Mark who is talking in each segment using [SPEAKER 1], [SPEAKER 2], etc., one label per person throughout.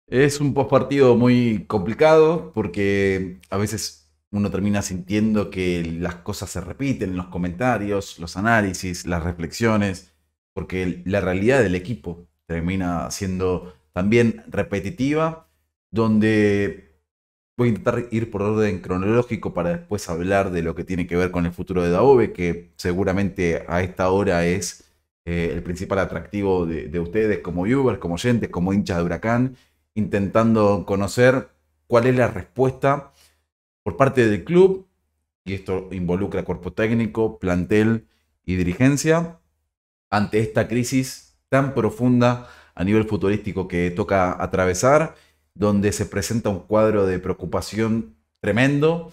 [SPEAKER 1] Es un postpartido muy complicado porque a veces uno termina sintiendo que las cosas se repiten en los comentarios, los análisis, las reflexiones, porque la realidad del equipo termina siendo también repetitiva, donde voy a intentar ir por orden cronológico para después hablar de lo que tiene que ver con el futuro de Daove, que seguramente a esta hora es el principal atractivo de ustedes como viewers, como oyentes, como hinchas de Huracán, intentando conocer cuál es la respuesta por parte del club, y esto involucra cuerpo técnico, plantel y dirigencia, ante esta crisis tan profunda a nivel futbolístico que toca atravesar, donde se presenta un cuadro de preocupación tremendo,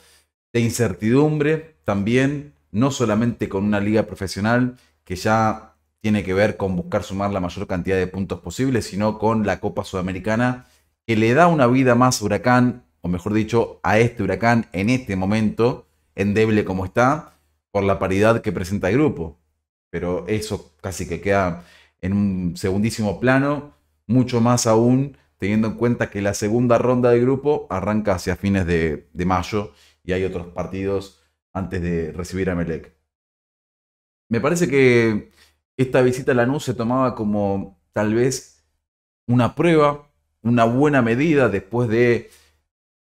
[SPEAKER 1] de incertidumbre también, no solamente con una liga profesional que ya tiene que ver con buscar sumar la mayor cantidad de puntos posible, sino con la Copa Sudamericana, que le da una vida más a Huracán, o mejor dicho, a este Huracán en este momento, endeble como está, por la paridad que presenta el grupo. Pero eso casi que queda en un segundísimo plano, mucho más aún teniendo en cuenta que la segunda ronda del grupo arranca hacia fines de mayo y hay otros partidos antes de recibir a Melec. Me parece que esta visita a Lanús se tomaba como tal vez una prueba, una buena medida después de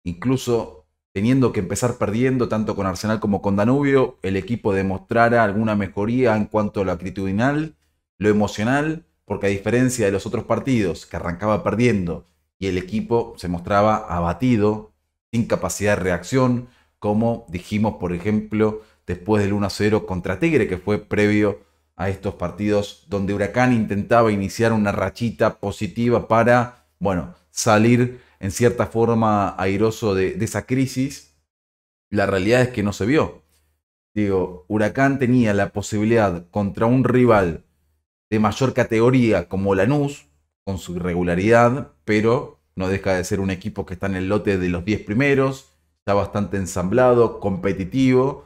[SPEAKER 1] incluso teniendo que empezar perdiendo tanto con Arsenal como con Danubio, el equipo demostrara alguna mejoría en cuanto a lo actitudinal, lo emocional, porque a diferencia de los otros partidos que arrancaba perdiendo y el equipo se mostraba abatido, sin capacidad de reacción, como dijimos, por ejemplo, después del 1-0 contra Tigre, que fue previo a estos partidos donde Huracán intentaba iniciar una rachita positiva para, bueno, salir en cierta forma airoso de esa crisis. La realidad es que no se vio. Digo, Huracán tenía la posibilidad contra un rival de mayor categoría como Lanús, con su irregularidad, pero no deja de ser un equipo que está en el lote de los 10 primeros, está bastante ensamblado, competitivo,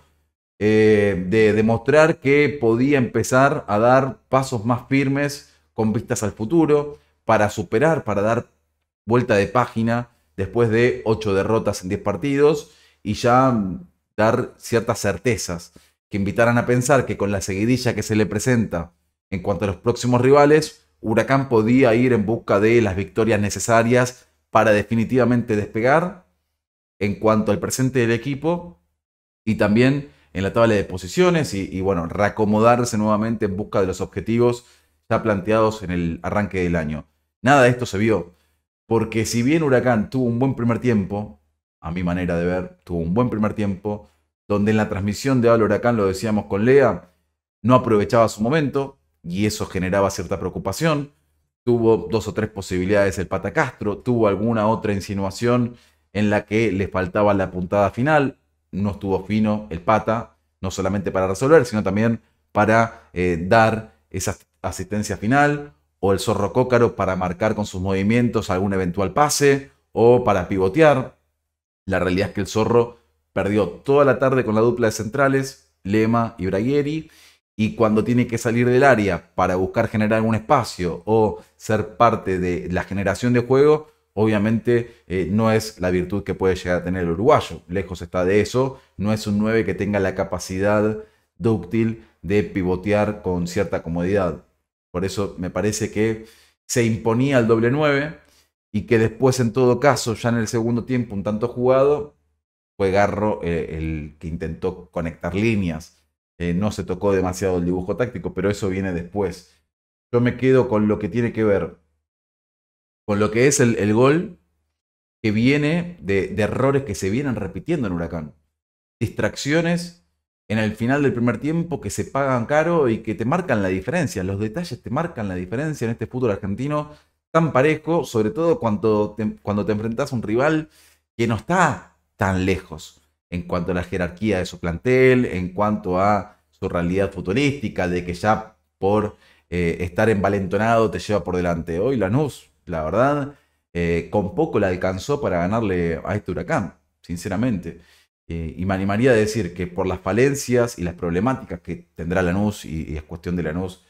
[SPEAKER 1] de demostrar que podía empezar a dar pasos más firmes con vistas al futuro, para superar, para dar vuelta de página después de 8 derrotas en 10 partidos y ya dar ciertas certezas que invitaran a pensar que con la seguidilla que se le presenta en cuanto a los próximos rivales, Huracán podía ir en busca de las victorias necesarias para definitivamente despegar en cuanto al presente del equipo y también en la tabla de posiciones y bueno, reacomodarse nuevamente en busca de los objetivos ya planteados en el arranque del año. Nada de esto se vio, porque si bien Huracán tuvo un buen primer tiempo, a mi manera de ver, tuvo un buen primer tiempo, donde en la transmisión de Habla Huracán, lo decíamos con Lea, no aprovechaba su momento y eso generaba cierta preocupación. Tuvo dos o tres posibilidades el Pata Castro, tuvo alguna otra insinuación en la que le faltaba la puntada final, no estuvo fino el Pata, no solamente para resolver, sino también para dar esa asistencia final, o el Zorro Cócaro para marcar con sus movimientos algún eventual pase, o para pivotear. La realidad es que el Zorro perdió toda la tarde con la dupla de centrales, Lema y Braguieri, y cuando tiene que salir del área para buscar generar algún espacio o ser parte de la generación de juego, obviamente no es la virtud que puede llegar a tener el uruguayo. Lejos está de eso, no es un 9 que tenga la capacidad dúctil de pivotear con cierta comodidad. Por eso me parece que se imponía el doble 9 y que después en todo caso, ya en el segundo tiempo, un tanto jugado, fue Garro el que intentó conectar líneas. No se tocó demasiado el dibujo táctico, pero eso viene después. Yo me quedo con lo que tiene que ver con lo que es el gol que viene de errores que se vienen repitiendo en Huracán. Distracciones en el final del primer tiempo que se pagan caro y que te marcan la diferencia. Los detalles te marcan la diferencia en este fútbol argentino tan parejo, sobre todo cuando te enfrentas a un rival que no está tan lejos en cuanto a la jerarquía de su plantel, en cuanto a su realidad futbolística, de que ya por estar envalentonado te lleva por delante. Hoy Lanús, la verdad, con poco le alcanzó para ganarle a este Huracán, sinceramente. Y me animaría a decir que por las falencias y las problemáticas que tendrá Lanús, y es cuestión de Lanús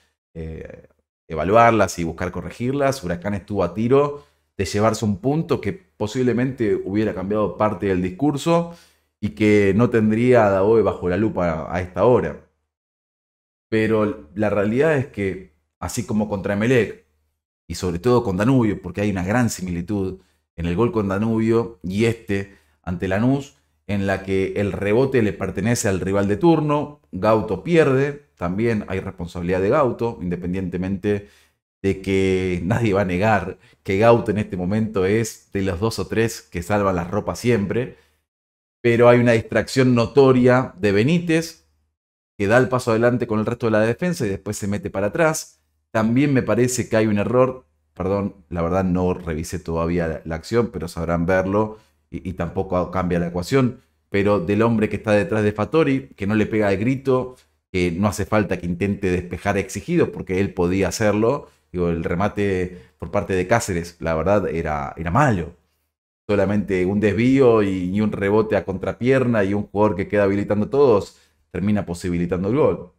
[SPEAKER 1] evaluarlas y buscar corregirlas, Huracán estuvo a tiro de llevarse un punto que posiblemente hubiera cambiado parte del discurso y que no tendría a Daboe bajo la lupa a esta hora. Pero la realidad es que, así como contra Emelec, y sobre todo con Danubio, porque hay una gran similitud en el gol con Danubio y ante Lanús, en la que el rebote le pertenece al rival de turno, Gauto pierde, también hay responsabilidad de Gauto, independientemente de que nadie va a negar que Gauto en este momento es de los 2 o 3 que salvan las ropas siempre, pero hay una distracción notoria de Benítez, que da el paso adelante con el resto de la defensa y después se mete para atrás. También me parece que hay un error, perdón, la verdad no revisé todavía la acción, pero sabrán verlo y tampoco cambia la ecuación, pero del hombre que está detrás de Fattori, que no le pega el grito, que no hace falta que intente despejar exigido, porque él podía hacerlo. Digo, el remate por parte de Cáceres, la verdad, era malo. Solamente un desvío y un rebote a contrapierna y un jugador que queda habilitando todos termina posibilitando el gol.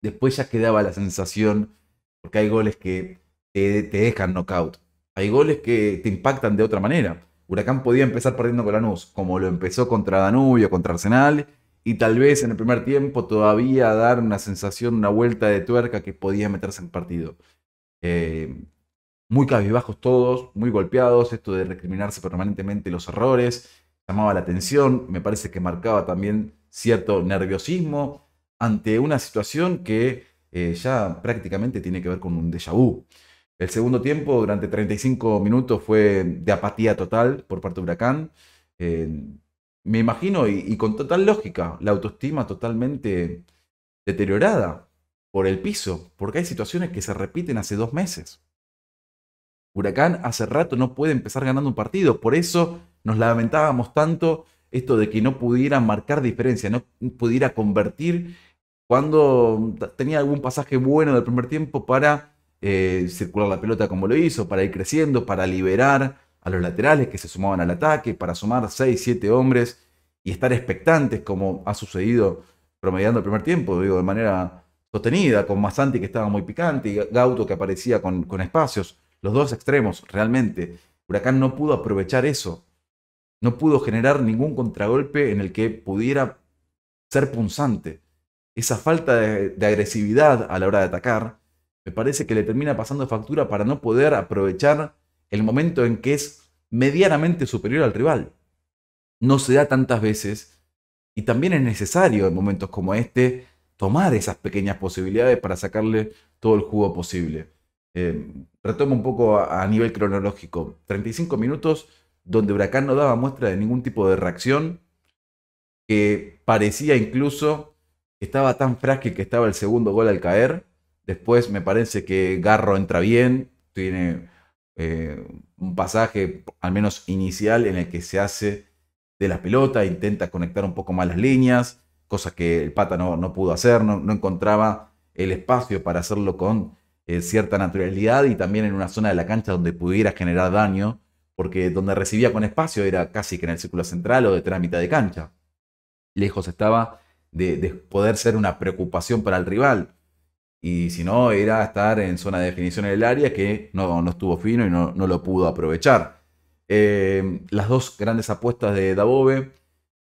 [SPEAKER 1] Después ya quedaba la sensación, porque hay goles que te dejan knockout. Hay goles que te impactan de otra manera. Huracán podía empezar perdiendo con Lanús, como lo empezó contra Danubio, contra Arsenal, y tal vez en el primer tiempo todavía dar una sensación, una vuelta de tuerca que podía meterse en partido. Eh, Muy cabizbajos todos, muy golpeados, esto de recriminarse permanentemente los errores, llamaba la atención, me parece que marcaba también cierto nerviosismo ante una situación que ya prácticamente tiene que ver con un déjà vu. El segundo tiempo, durante 35 minutos, fue de apatía total por parte de Huracán. Eh, Me imagino, y con total lógica, la autoestima totalmente deteriorada por el piso, porque hay situaciones que se repiten hace 2 meses. Huracán hace rato no puede empezar ganando un partido, por eso nos lamentábamos tanto esto de que no pudiera marcar diferencia, no pudiera convertir cuando tenía algún pasaje bueno del primer tiempo para circular la pelota como lo hizo, para ir creciendo, para liberar a los laterales que se sumaban al ataque, para sumar 6, 7 hombres y estar expectantes como ha sucedido promediando el primer tiempo, digo, de manera sostenida, con Masanti que estaba muy picante y Gauto que aparecía con espacios, los dos extremos realmente. Huracán no pudo aprovechar eso, no pudo generar ningún contragolpe en el que pudiera ser punzante. Esa falta de agresividad a la hora de atacar, me parece que le termina pasando factura para no poder aprovechar el momento en que es medianamente superior al rival. No se da tantas veces y también es necesario en momentos como este tomar esas pequeñas posibilidades para sacarle todo el jugo posible. Retomo un poco a nivel cronológico. 35 minutos donde Huracán no daba muestra de ningún tipo de reacción, que parecía incluso que estaba tan frágil que estaba el segundo gol al caer. Después me parece que Garro entra bien, tiene un pasaje, al menos inicial, en el que se hace de la pelota, intenta conectar un poco más las líneas, cosa que el Pata no pudo hacer, no encontraba el espacio para hacerlo con cierta naturalidad y también en una zona de la cancha donde pudiera generar daño, porque donde recibía con espacio era casi que en el círculo central o detrás de mitad de cancha. Lejos estaba de poder ser una preocupación para el rival. Y si no, era estar en zona de definición en el área que no estuvo fino y no lo pudo aprovechar. Las dos grandes apuestas de Dabove,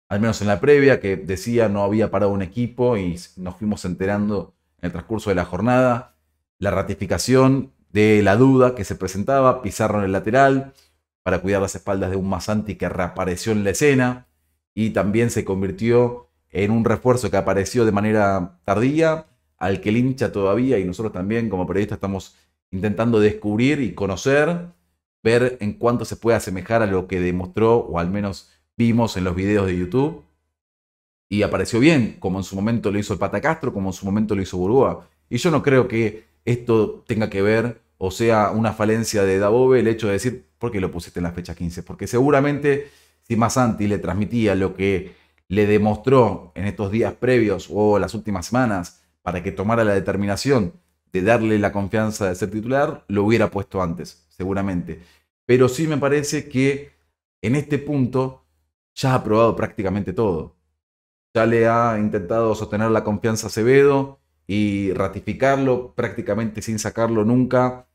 [SPEAKER 1] al menos en la previa, que decía no había parado un equipo y nos fuimos enterando en el transcurso de la jornada. La ratificación de la duda que se presentaba, Pizarro en el lateral, para cuidar las espaldas de un Masanti que reapareció en la escena y también se convirtió en un refuerzo que apareció de manera tardía, al que el hincha todavía y nosotros también como periodistas estamos intentando descubrir y conocer, ver en cuánto se puede asemejar a lo que demostró o al menos vimos en los videos de YouTube. Y apareció bien, como en su momento lo hizo el Pata Castro, como en su momento lo hizo Burgoa. Y yo no creo que esto tenga que ver o sea una falencia de Dabove el hecho de decir, ¿por qué lo pusiste en la fecha 15? Porque seguramente si Masanti le transmitía lo que le demostró en estos días previos o las últimas semanas para que tomara la determinación de darle la confianza de ser titular, lo hubiera puesto antes, seguramente. Pero sí me parece que en este punto ya ha probado prácticamente todo. Ya le ha intentado sostener la confianza a Acevedo y ratificarlo prácticamente sin sacarlo nunca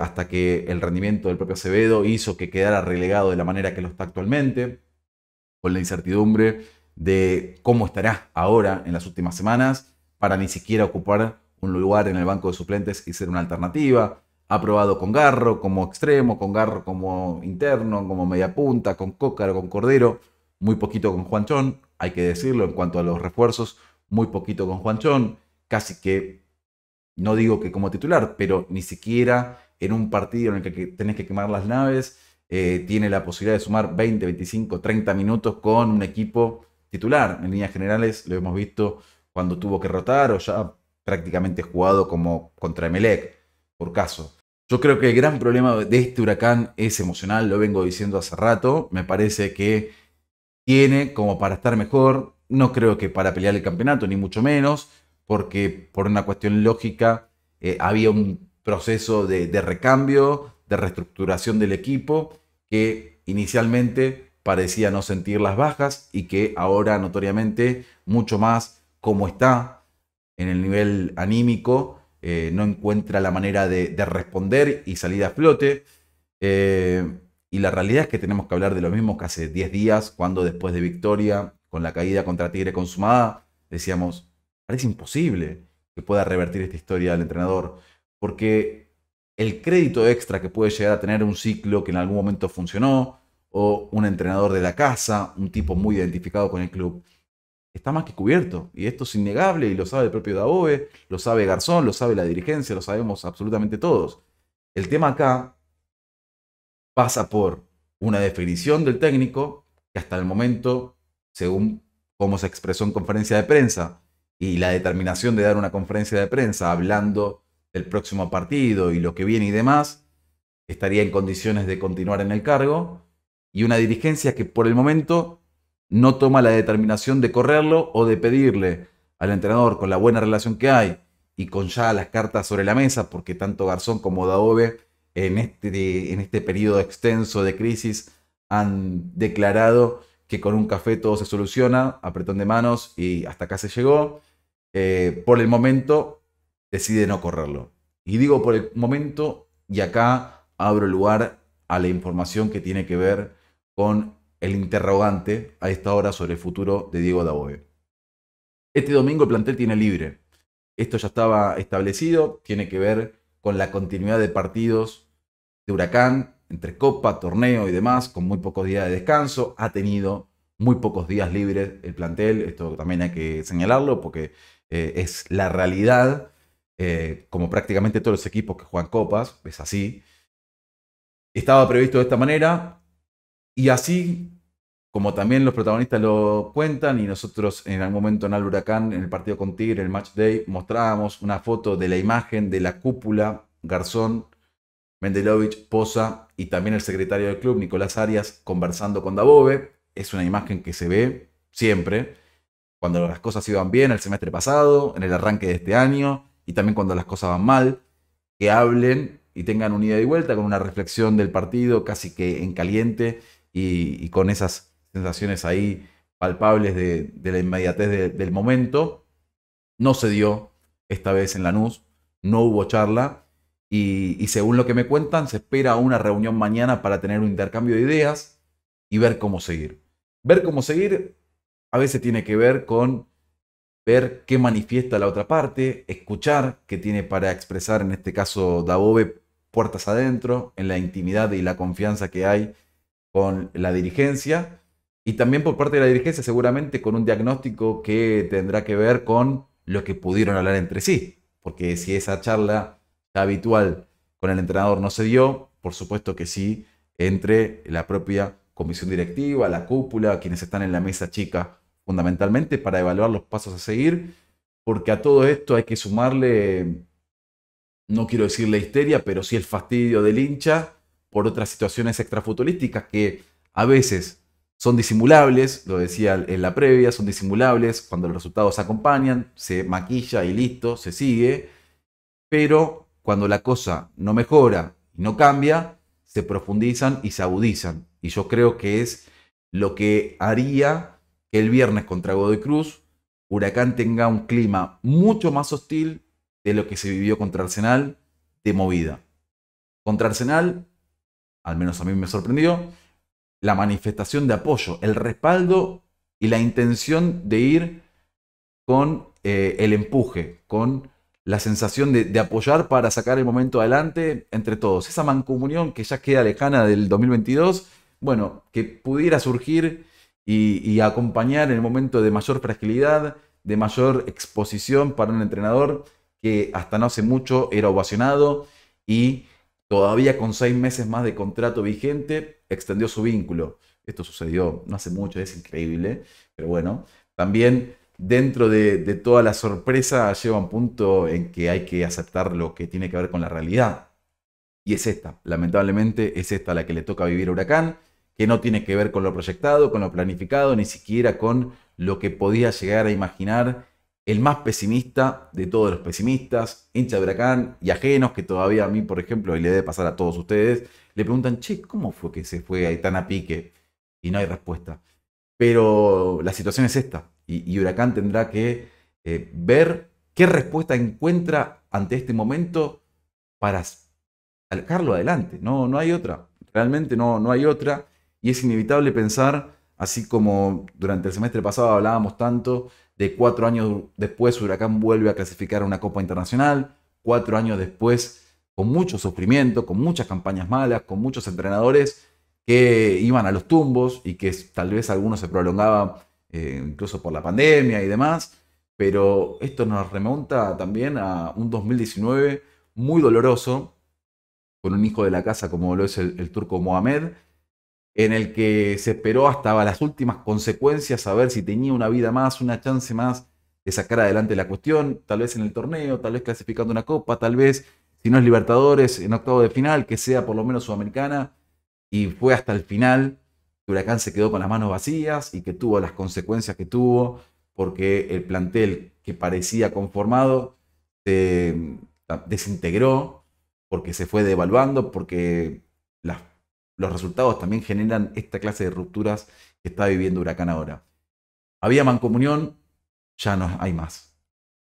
[SPEAKER 1] hasta que el rendimiento del propio Acevedo hizo que quedara relegado de la manera que lo está actualmente, con la incertidumbre de cómo estará ahora en las últimas semanas, para ni siquiera ocupar un lugar en el banco de suplentes y ser una alternativa. Ha probado con Garro como extremo, con Garro como interno, como media punta, con Cócaro, con Cordero, muy poquito con Juanchón, hay que decirlo en cuanto a los refuerzos, muy poquito con Juanchón, casi que, no digo que como titular, pero ni siquiera en un partido en el que tenés que quemar las naves, tiene la posibilidad de sumar 20, 25, 30 minutos con un equipo titular. En líneas generales lo hemos visto cuando tuvo que rotar o ya prácticamente jugado como contra Emelec, por caso. Yo creo que el gran problema de este Huracán es emocional, lo vengo diciendo hace rato. Me parece que tiene como para estar mejor, no creo que para pelear el campeonato, ni mucho menos, porque por una cuestión lógica había un proceso de recambio, de reestructuración del equipo, que inicialmente parecía no sentir las bajas y que ahora notoriamente mucho más como está en el nivel anímico, no encuentra la manera de responder y salir a flote. Y la realidad es que tenemos que hablar de lo mismo que hace 10 días, cuando después de victoria, con la caída contra Tigre consumada, decíamos, parece imposible que pueda revertir esta historia del entrenador, porque el crédito extra que puede llegar a tener un ciclo que en algún momento funcionó, o un entrenador de la casa, un tipo muy identificado con el club, está más que cubierto. Y esto es innegable y lo sabe el propio Daobe, lo sabe Garzón, lo sabe la dirigencia, lo sabemos absolutamente todos. El tema acá pasa por una definición del técnico que hasta el momento, según cómo se expresó en conferencia de prensa y la determinación de dar una conferencia de prensa hablando del próximo partido y lo que viene y demás, estaría en condiciones de continuar en el cargo, y una dirigencia que por el momento no toma la determinación de correrlo o de pedirle al entrenador, con la buena relación que hay y con ya las cartas sobre la mesa, porque tanto Garzón como Daobe en este periodo extenso de crisis han declarado que con un café todo se soluciona, apretón de manos y hasta acá se llegó. Por el momento decide no correrlo. Y digo por el momento, y acá abro lugar a la información que tiene que ver con el interrogante a esta hora sobre el futuro de Diego Daboe. Este domingo el plantel tiene libre. Esto ya estaba establecido, tiene que ver con la continuidad de partidos de Huracán, entre Copa, torneo y demás, con muy pocos días de descanso. Ha tenido muy pocos días libres el plantel, esto también hay que señalarlo porque es la realidad, como prácticamente todos los equipos que juegan copas, es así. Estaba previsto de esta manera y así como también los protagonistas lo cuentan y nosotros en algún momento en Al Huracán, en el partido con Tigre, en el Match Day, mostrábamos una foto de la imagen de la cúpula, Garzón, Mendelovich, Poza y también el secretario del club, Nicolás Arias, conversando con Dabove. Es una imagen que se ve siempre, cuando las cosas iban bien el semestre pasado, en el arranque de este año, y también cuando las cosas van mal, que hablen y tengan un ida y vuelta con una reflexión del partido casi que en caliente y con esas sensaciones ahí palpables de la inmediatez del momento. No se dio esta vez en Lanús, no hubo charla y según lo que me cuentan se espera una reunión mañana para tener un intercambio de ideas y ver cómo seguir. Ver cómo seguir a veces tiene que ver con ver qué manifiesta la otra parte, escuchar qué tiene para expresar, en este caso Dabove, puertas adentro, en la intimidad y la confianza que hay con la dirigencia, y también por parte de la dirigencia seguramente con un diagnóstico que tendrá que ver con lo que pudieron hablar entre sí, porque si esa charla habitual con el entrenador no se dio, por supuesto que sí, entre la propia comisión directiva, la cúpula, quienes están en la mesa chica fundamentalmente para evaluar los pasos a seguir, porque a todo esto hay que sumarle, no quiero decir la histeria, pero sí el fastidio del hincha por otras situaciones extrafutbolísticas que a veces son disimulables, lo decía en la previa, son disimulables cuando los resultados acompañan, se maquilla y listo, se sigue, pero cuando la cosa no mejora y no cambia, se profundizan y se agudizan. Y yo creo que es lo que haría que el viernes contra Godoy Cruz, Huracán tenga un clima mucho más hostil de lo que se vivió contra Arsenal de movida. Contra Arsenal, al menos a mí me sorprendió, la manifestación de apoyo, el respaldo y la intención de ir con el empuje, con la sensación de apoyar para sacar el momento adelante entre todos. Esa mancomunión que ya queda lejana del 2022, bueno, que pudiera surgir y acompañar en el momento de mayor fragilidad, de mayor exposición para un entrenador que hasta no hace mucho era ovacionado y todavía con 6 meses más de contrato vigente extendió su vínculo. Esto sucedió no hace mucho, es increíble, pero bueno, también dentro de toda la sorpresa lleva un punto en que hay que aceptar lo que tiene que ver con la realidad. Y es esta, lamentablemente es esta la que le toca vivir a Huracán, que no tiene que ver con lo proyectado, con lo planificado, ni siquiera con lo que podía llegar a imaginar el más pesimista de todos los pesimistas, hincha de Huracán y ajenos, que todavía a mí, por ejemplo, y le debe pasar a todos ustedes, le preguntan, che, ¿cómo fue que se fue ahí tan a pique? Y no hay respuesta. Pero la situación es esta, y Huracán tendrá que ver qué respuesta encuentra ante este momento para sacarlo adelante. No, no hay otra, realmente no hay otra, y es inevitable pensar, así como durante el semestre pasado hablábamos tanto, de 4 años después Huracán vuelve a clasificar a una Copa Internacional, 4 años después, con mucho sufrimiento, con muchas campañas malas, con muchos entrenadores que iban a los tumbos y que tal vez algunos se prolongaban incluso por la pandemia y demás, pero esto nos remonta también a un 2019 muy doloroso, con un hijo de la casa como lo es el turco Mohamed, en el que se esperó hasta las últimas consecuencias a ver si tenía una vida más, una chance más de sacar adelante la cuestión, tal vez en el torneo, tal vez clasificando una copa, tal vez, si no es Libertadores, en octavo de final, que sea por lo menos Sudamericana, y fue hasta el final que Huracán se quedó con las manos vacías y que tuvo las consecuencias que tuvo, porque el plantel que parecía conformado se desintegró, porque se fue devaluando, porque los resultados también generan esta clase de rupturas que está viviendo Huracán ahora. Había mancomunión, ya no hay más.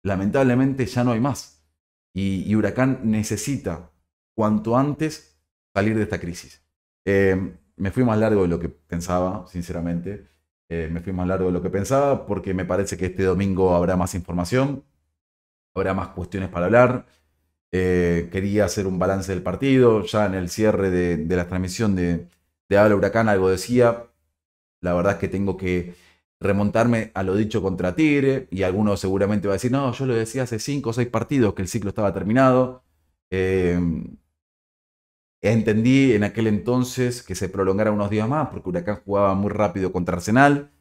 [SPEAKER 1] Lamentablemente ya no hay más. Y Huracán necesita cuanto antes salir de esta crisis. Me fui más largo de lo que pensaba, sinceramente. Me fui más largo de lo que pensaba porque me parece que este domingo habrá más información, habrá más cuestiones para hablar. Quería hacer un balance del partido. Ya en el cierre de la transmisión de Habla Huracán algo decía. La verdad es que tengo que remontarme a lo dicho contra Tigre, y algunos seguramente va a decir, no, yo lo decía hace 5 o 6 partidos que el ciclo estaba terminado. Eh, Entendí en aquel entonces que se prolongara unos días más porque Huracán jugaba muy rápido contra Arsenal,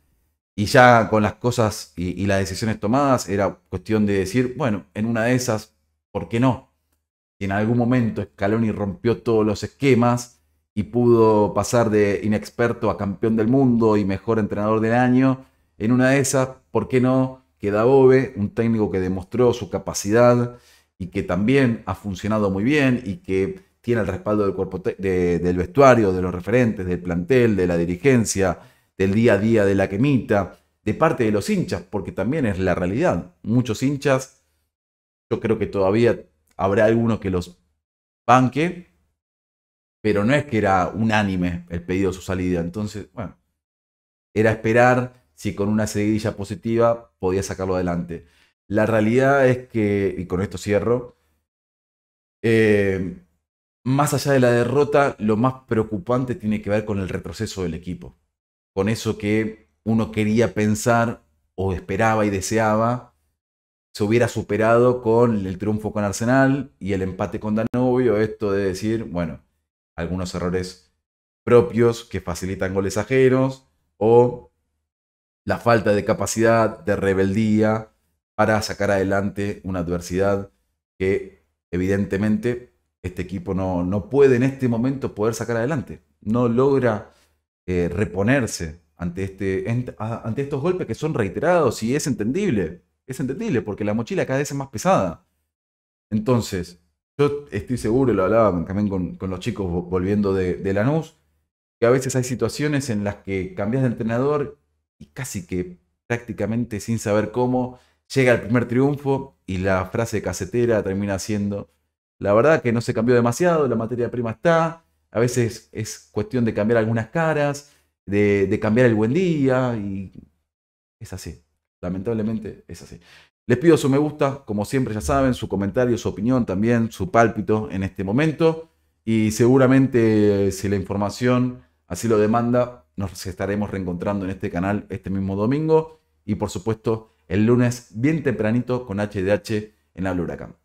[SPEAKER 1] y ya con las cosas y las decisiones tomadas era cuestión de decir, bueno, en una de esas, ¿por qué no? Si en algún momento Scaloni rompió todos los esquemas y pudo pasar de inexperto a campeón del mundo y mejor entrenador del año, en una de esas, ¿por qué no? Queda Bove, un técnico que demostró su capacidad y que también ha funcionado muy bien y que tiene el respaldo del cuerpo del vestuario, de los referentes, del plantel, de la dirigencia, del día a día de la quemita, de parte de los hinchas, porque también es la realidad. Muchos hinchas, yo creo que todavía habrá alguno que los banque, pero no es que era unánime el pedido de su salida. Entonces, bueno, era esperar si con una seguidilla positiva podía sacarlo adelante. La realidad es que, y con esto cierro, eh, más allá de la derrota, lo más preocupante tiene que ver con el retroceso del equipo. Con eso que uno quería pensar o esperaba y deseaba se hubiera superado con el triunfo con Arsenal y el empate con Danubio. Esto de decir, bueno, algunos errores propios que facilitan goles ajenos o la falta de capacidad, de rebeldía para sacar adelante una adversidad que evidentemente este equipo no puede en este momento poder sacar adelante. No logra reponerse ante estos golpes que son reiterados, y es entendible. Es entendible porque la mochila cada vez es más pesada. Entonces, yo estoy seguro, lo hablaba también con los chicos volviendo de Lanús, que a veces hay situaciones en las que cambias de entrenador y casi que prácticamente sin saber cómo llega el primer triunfo y la frase casetera termina siendo La verdad que no se cambió demasiado, la materia prima está, a veces es cuestión de cambiar algunas caras, de cambiar el buen día y es así. Lamentablemente es así. Les pido su me gusta, como siempre ya saben, su comentario, su opinión también, su pálpito en este momento. Y seguramente si la información así lo demanda, nos estaremos reencontrando en este canal este mismo domingo. Y por supuesto el lunes bien tempranito con HDH en Habla Huracán.